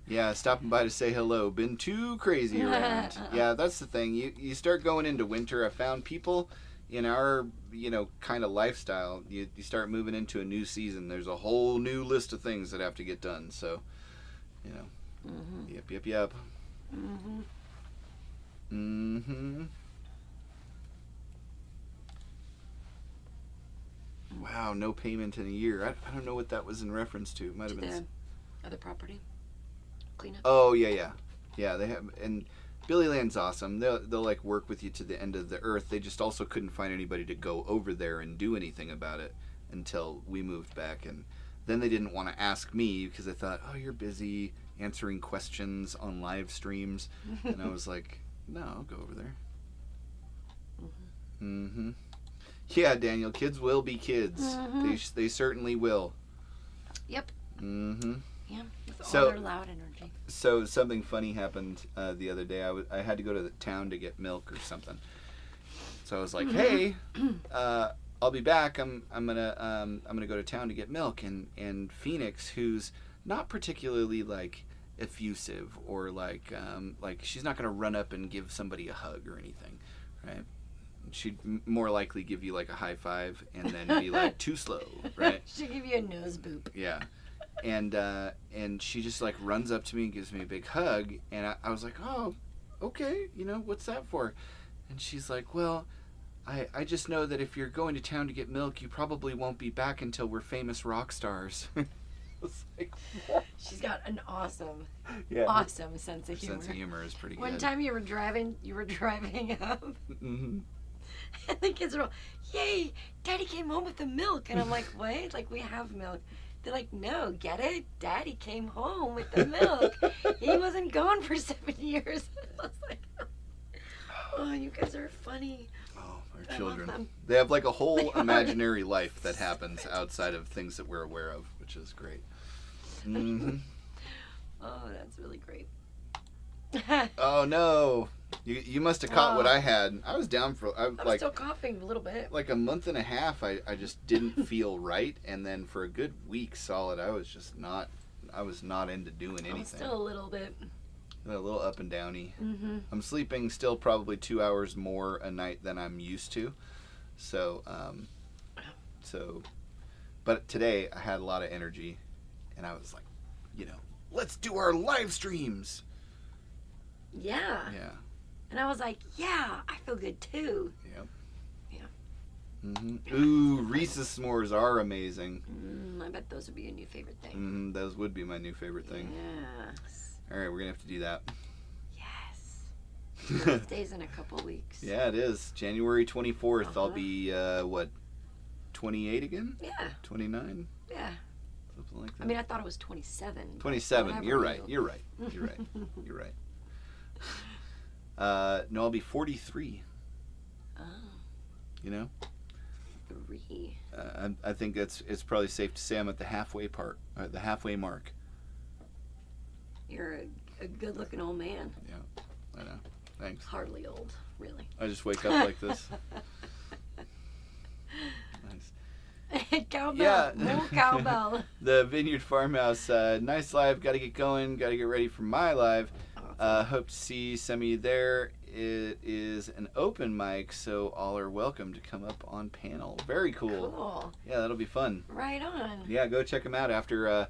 Yeah, stopping by to say hello. Been too crazy around. Yeah, that's the thing. You start going into winter. I found people in our, kind of lifestyle. You start moving into a new season. There's a whole new list of things that have to get done. So, Mm-hmm. Yep. Mm-hmm. Mm-hmm. Wow, no payment in a year. I don't know what that was in reference to. It might have been the other property cleanup. Oh yeah. They have, and Billy Land's awesome. They'll like work with you to the end of the earth. They just also couldn't find anybody to go over there and do anything about it until we moved back, and then they didn't want to ask me because they thought, oh, you're busy answering questions on live streams, and I was like, no, I'll go over there. Mm-hmm. Yeah, Daniel, kids will be kids. Mm-hmm. They certainly will. Yep. Mm-hmm. Yeah. With So- all their loud energy. So something funny happened the other day. I had to go to the town to get milk or something. So I was like, "Hey, I'll be back. I'm gonna go to town to get milk." And Phoenix, who's not particularly like effusive or like she's not gonna run up and give somebody a hug or anything, right? She'd more likely give you like a high five and then be like, too slow, right? She'll give you a nose boop. Yeah. And she just like runs up to me and gives me a big hug, and I was like, oh, okay, you know, what's that for? And she's like, well, I just know that if you're going to town to get milk, you probably won't be back until we're famous rock stars. It's like, what? She's got an awesome sense of humor. Sense of humor is pretty good. One time you were driving up, Mm-hmm. and the kids were all, yay, Daddy came home with the milk. And I'm like, what? Like, we have milk. They're like, no, get it? Daddy came home with the milk. He wasn't gone for 7 years. I was like, oh, you guys are funny. Oh, our I love children. them. They have like a whole imaginary life that happens outside of things that we're aware of, which is great. Mm-hmm. Oh, that's really great. Oh no, you must have caught what I had. I was down for I'm still coughing a little bit. like a month and a half. I just didn't feel right, and then for a good week solid, I was not into doing anything. I'm still a little bit. A little up and downy. Mm-hmm. I'm sleeping still probably 2 hours more a night than I'm used to, so but today I had a lot of energy, and I was like, you know, let's do our live streams. Yeah. Yeah. And I was like, yeah, I feel good too. Yep. Yeah. Mm-hmm. Ooh, Reese's s'mores are amazing. I bet those would be a new favorite thing. Mm-hmm. Those would be my new favorite thing. Yes. All right, we're gonna have to do that. Yes. Birthday's in a couple weeks. Yeah, it is. January 24th. I'll Uh-huh. be 28 again? Yeah. 29? Yeah. Something like that. I mean, I thought it was 27. but 27. whatever, You're right. you- You're right. You're right. You're right. No, I'll be 43. Oh, You know, 3. I think it's probably safe to say I'm at the halfway mark. You're a good-looking old man. Yeah, I know. Thanks. Hardly old, really. I just wake up like this. Nice. Cowbell. Yeah. More cowbell. The Vineyard Farmhouse. Nice live. Got to get going. Got to get ready for my live. Hope to see some of you there. It is an open mic, so all are welcome to come up on panel. Very cool. Cool. Yeah, that'll be fun. Right on. Yeah, go check them out after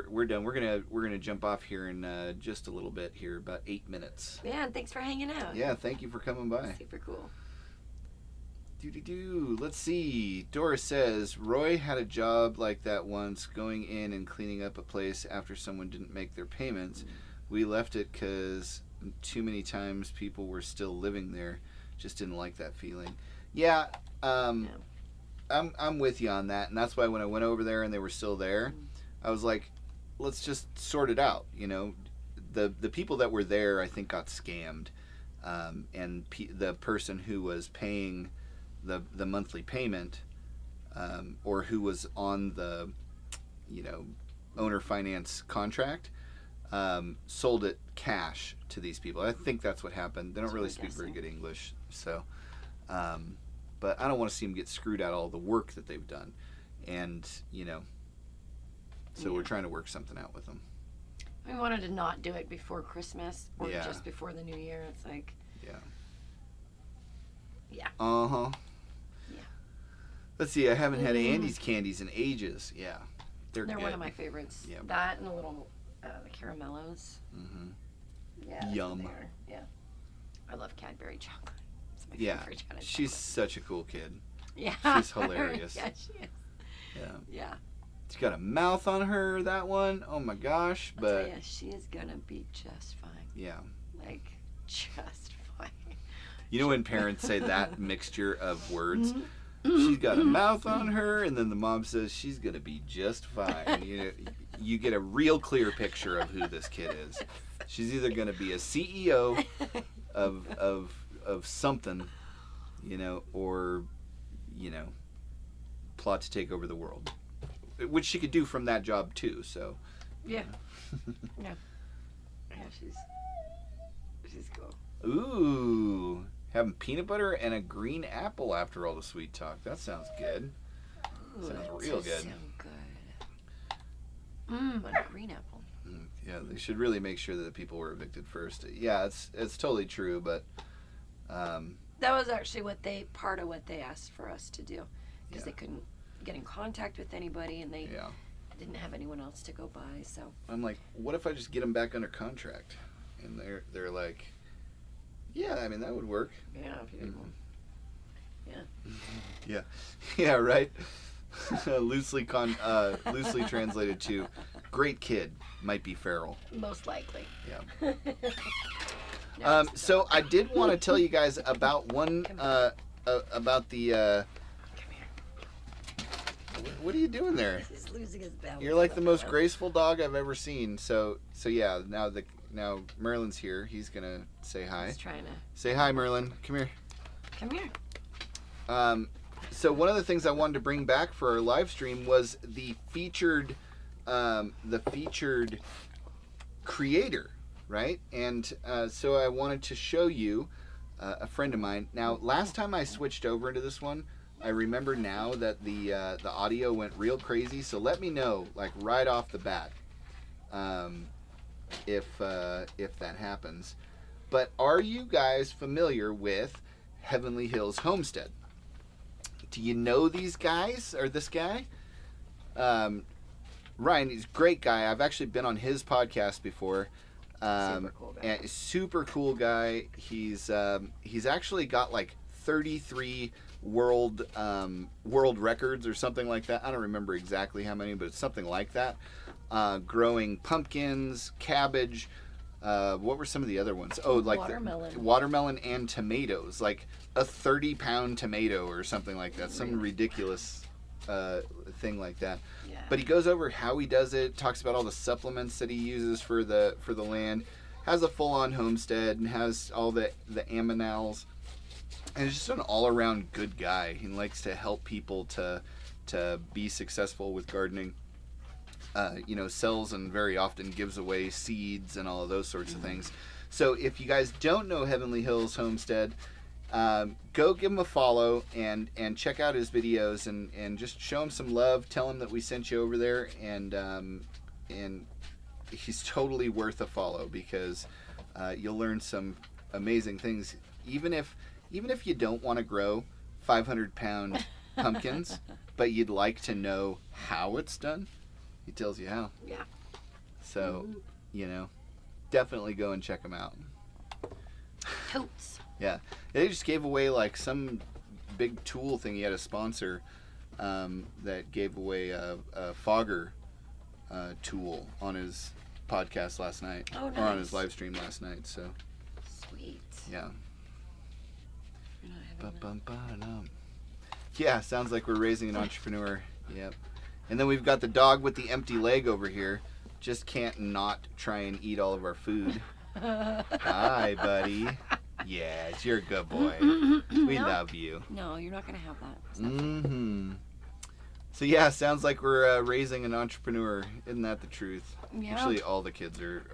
we're done. We're gonna jump off here in just a little bit here, about 8 minutes. Yeah, and thanks for hanging out. Yeah, thank you for coming by. Super cool. Doo-doo-doo. Let's see. Doris says, Roy had a job like that once, going in and cleaning up a place after someone didn't make their payments. We left it because too many times people were still living there. Just didn't like that feeling. Yeah, I'm with you on that, and that's why when I went over there and they were still there, I was like, let's just sort it out. You know, the people that were there, I think, got scammed, and the person who was paying the monthly payment, or who was on the, owner finance contract, sold it cash to these people. I think that's what happened. They don't really speak very good English, so, but I don't want to see them get screwed out of all the work that they've done, and so we're trying to work something out with them. We wanted to not do it before Christmas or Yeah. just before the New Year. It's like, yeah. Uh-huh. Yeah. Let's see, I haven't had Andy's candies in ages. Yeah. They're good. one of my favorites. Yeah. That and a little the caramellos. Mm-hmm. Yeah. that's Yum. what they are. Yeah. I love Cadbury chocolate. It's my Yeah. favorite kind of She's chocolate. such a cool kid. Yeah. she's hilarious. Yeah, she is. Yeah. Yeah. She's got a mouth on her, that one. Oh my gosh. I'll tell But ya, she is gonna be just fine. yeah. Like, just fine. You know when parents say that mixture of words? Mm-hmm. She's got a mouth on her, and then the mom says she's gonna be just fine. You get a real clear picture of who this kid is. She's either gonna be a CEO of something, or plot to take over the world, which she could do from that job too. So Yeah. Yeah. Yeah, she's cool. ooh, having peanut butter and a green apple after all the sweet talk. That sounds good. Ooh, Sounds that real does good. sound good. On a green apple. Yeah, they should really make sure that the people were evicted first. Yeah, it's totally true, but that was actually part of what they asked for us to do, because they couldn't get in contact with anybody, and they didn't have anyone else to go by. So I'm like, what if I just get them back under contract? And they're like, yeah, I mean that would work. Yeah. Yeah, right. loosely translated to great kid, might be feral. Most likely. Yeah. So I did want to tell you guys about one about the what are you doing there? He's losing his balance. You're like the most graceful dog I've ever seen. So yeah, now Merlin's here. He's gonna say hi. He's trying to say hi, Merlin. Come here. Come here. So one of the things I wanted to bring back for our live stream was the featured creator, right? And so I wanted to show you a friend of mine. Now, last time I switched over into this one, I remember now that the audio went real crazy. So let me know, like right off the bat, if that happens. But are you guys familiar with Heavenly Hills Homestead? Do you know these guys or this guy? Ryan, he's a great guy. I've actually been on his podcast before. Super cool guy. And super cool guy. He's actually got like 33 world records or something like that. I don't remember exactly how many, but it's something like that. Growing pumpkins, cabbage. What were some of the other ones? Oh, like watermelon and tomatoes. Like a 30-pound tomato or something like that. Some ridiculous thing like that. Yeah. But he goes over how he does it, talks about all the supplements that he uses for the land, has a full-on homestead, and has all the aminals. And he's just an all-around good guy. He likes to help people to be successful with gardening. Sells and very often gives away seeds and all of those sorts of things. So if you guys don't know Heavenly Hills Homestead, go give him a follow and check out his videos and just show him some love. Tell him that we sent you over there, and he's totally worth a follow, because you'll learn some amazing things. Even if you don't want to grow 500-pound pumpkins, but you'd like to know how it's done, he tells you how. Yeah. So, definitely go and check him out. Totes. Yeah. They just gave away like some big tool thing. He had a sponsor that gave away a fogger tool on his podcast last night. Oh, nice. Or on his live stream last night. So. Sweet. Yeah. You're not having Ba-bum-ba-dum. Yeah, sounds like we're raising an entrepreneur. Yep. And then we've got the dog with the empty leg over here. Just can't not try and eat all of our food. Hi, buddy. Yes, you're a good boy. We love you. No, you're not going to have that. Mm-hmm. So yeah, sounds like we're raising an entrepreneur. Isn't that the truth? Yeah. Actually, all the kids are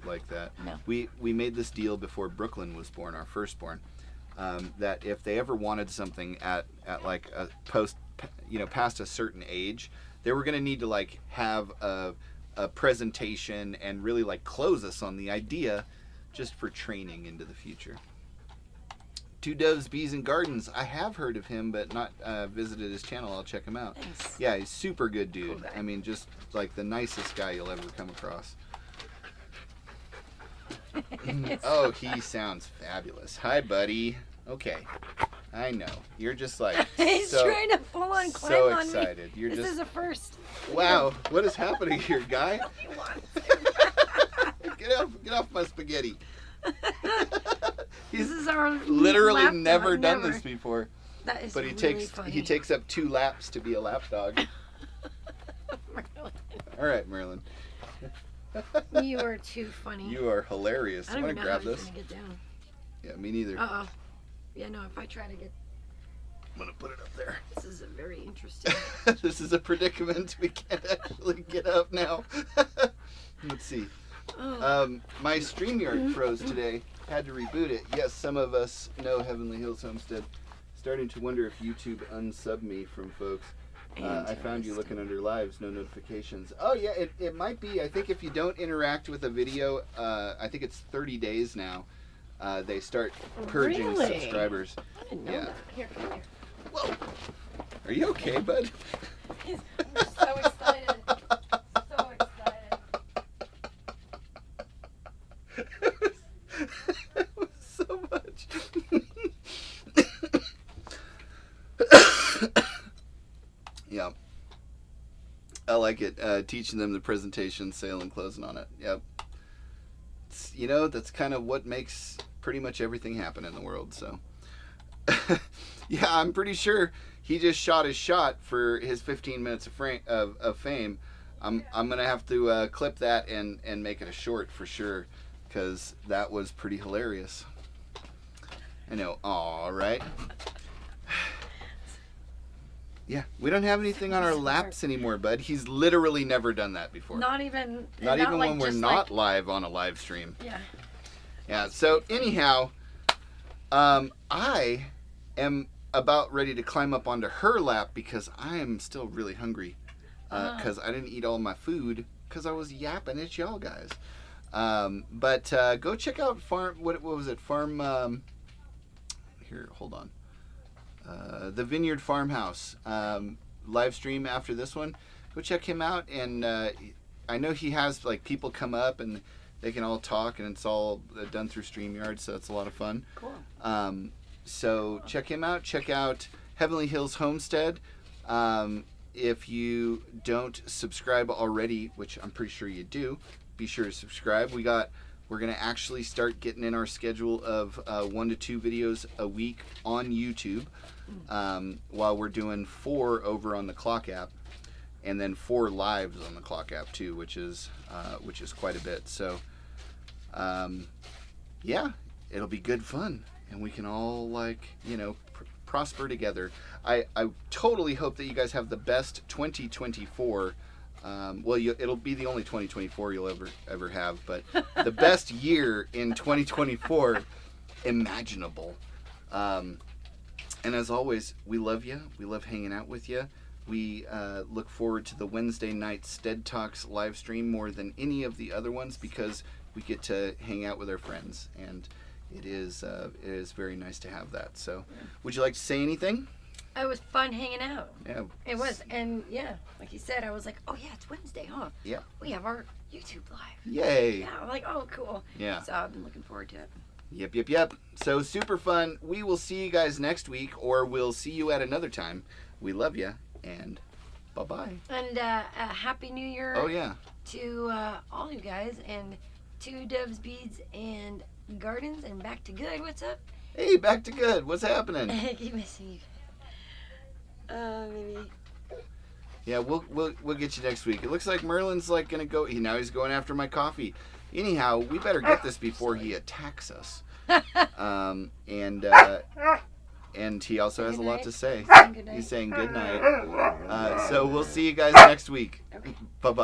like that. No. We made this deal before Brooklyn was born, our firstborn, that if they ever wanted something at like a past a certain age, they were going to need to like have a presentation and really like close us on the idea, just for training into the future. Two Doves, Bees and Gardens. I have heard of him, but not visited his channel. I'll check him out. Thanks. Yeah, he's super good dude. Cool guy. I mean, just like the nicest guy you'll ever come across. Oh, he sounds fabulous. Hi, buddy. Okay. I know. You're just like He's trying to full on climb so on excited. me. You're This just is a first. wow. What is happening here, guy? He wants Get off my spaghetti. This is our Literally lap never dog. done Never. this before. That is But really funny. he takes up 2 laps to be a lap dog. All right, Marilyn. You are too funny. You are hilarious. I I'm don't gonna even know grab how he's this. gonna get down. Yeah, me neither. Uh-oh. Yeah, no, if I try to get... I'm gonna put it up there. This is a very interesting... This is a predicament. We can't actually get up now. Let's see. Oh. My StreamYard froze today. Had to reboot it. Yes, some of us know Heavenly Hills Homestead. Starting to wonder if YouTube unsubbed me from folks. I found you looking under lives, no notifications. Oh yeah, it might be. I think if you don't interact with a video, I think it's 30 days now. They start purging subscribers. I didn't know Yeah. that. Here, come here. Whoa. Are you okay, bud? We're so excited. So excited. That was so much. Yeah. I like it. Teaching them the presentation, sale, and closing on it. Yep. That's kind of what makes pretty much everything happen in the world. So, yeah, I'm pretty sure he just shot his shot for his 15 minutes of fame. I'm gonna have to clip that and make it a short for sure, because that was pretty hilarious. I know. All right. Yeah, we don't have anything on our laps anymore, bud. He's literally never done that before. Not even Not like, when we're just not live on a live stream. Yeah. Yeah, so anyhow, I am about ready to climb up onto her lap because I am still really hungry. Because I didn't eat all my food because I was yapping at y'all guys. But go check out what was it? Here, hold on. The Vineyard Farmhouse live stream after this one. Go check him out, and I know he has like people come up and they can all talk, and it's all done through StreamYard, so it's a lot of fun. Cool. So check him out. Check out Heavenly Hills Homestead. If you don't subscribe already, which I'm pretty sure you do, be sure to subscribe. We're gonna actually start getting in our schedule of 1 to 2 videos a week on YouTube, while we're doing 4 over on the Clock app, and then 4 lives on the Clock app too, which is quite a bit. So, yeah, it'll be good fun, and we can all prosper together. I totally hope that you guys have the best 2024. It'll be the only 2024 you'll ever have, but the best year in 2024 imaginable. And as always, we love you. We love hanging out with you. We look forward to the Wednesday night sTEaD Talks live stream more than any of the other ones, because we get to hang out with our friends, and it is very nice to have that. So, would you like to say anything? It was fun hanging out. Yeah. It was, and yeah, like you said, I was like, oh yeah, it's Wednesday, huh? Yeah. We have our YouTube live. Yay. Yeah, I'm like, oh cool. Yeah. So I've been looking forward to it. Yep. So super fun. We will see you guys next week, or we'll see you at another time. We love you, and bye-bye. And a happy New Year. Oh, yeah. To all you guys, and to Doves, Beads, and Gardens, and Back to Good. What's up? Hey, Back to Good. What's happening? I keep missing you. Maybe. Yeah, we'll get you next week. It looks like Merlin's gonna go. He's going after my coffee. Anyhow, we better get this before he attacks us. And he also has a lot to say. He's saying good night. So we'll see you guys next week. Okay. Bye-bye.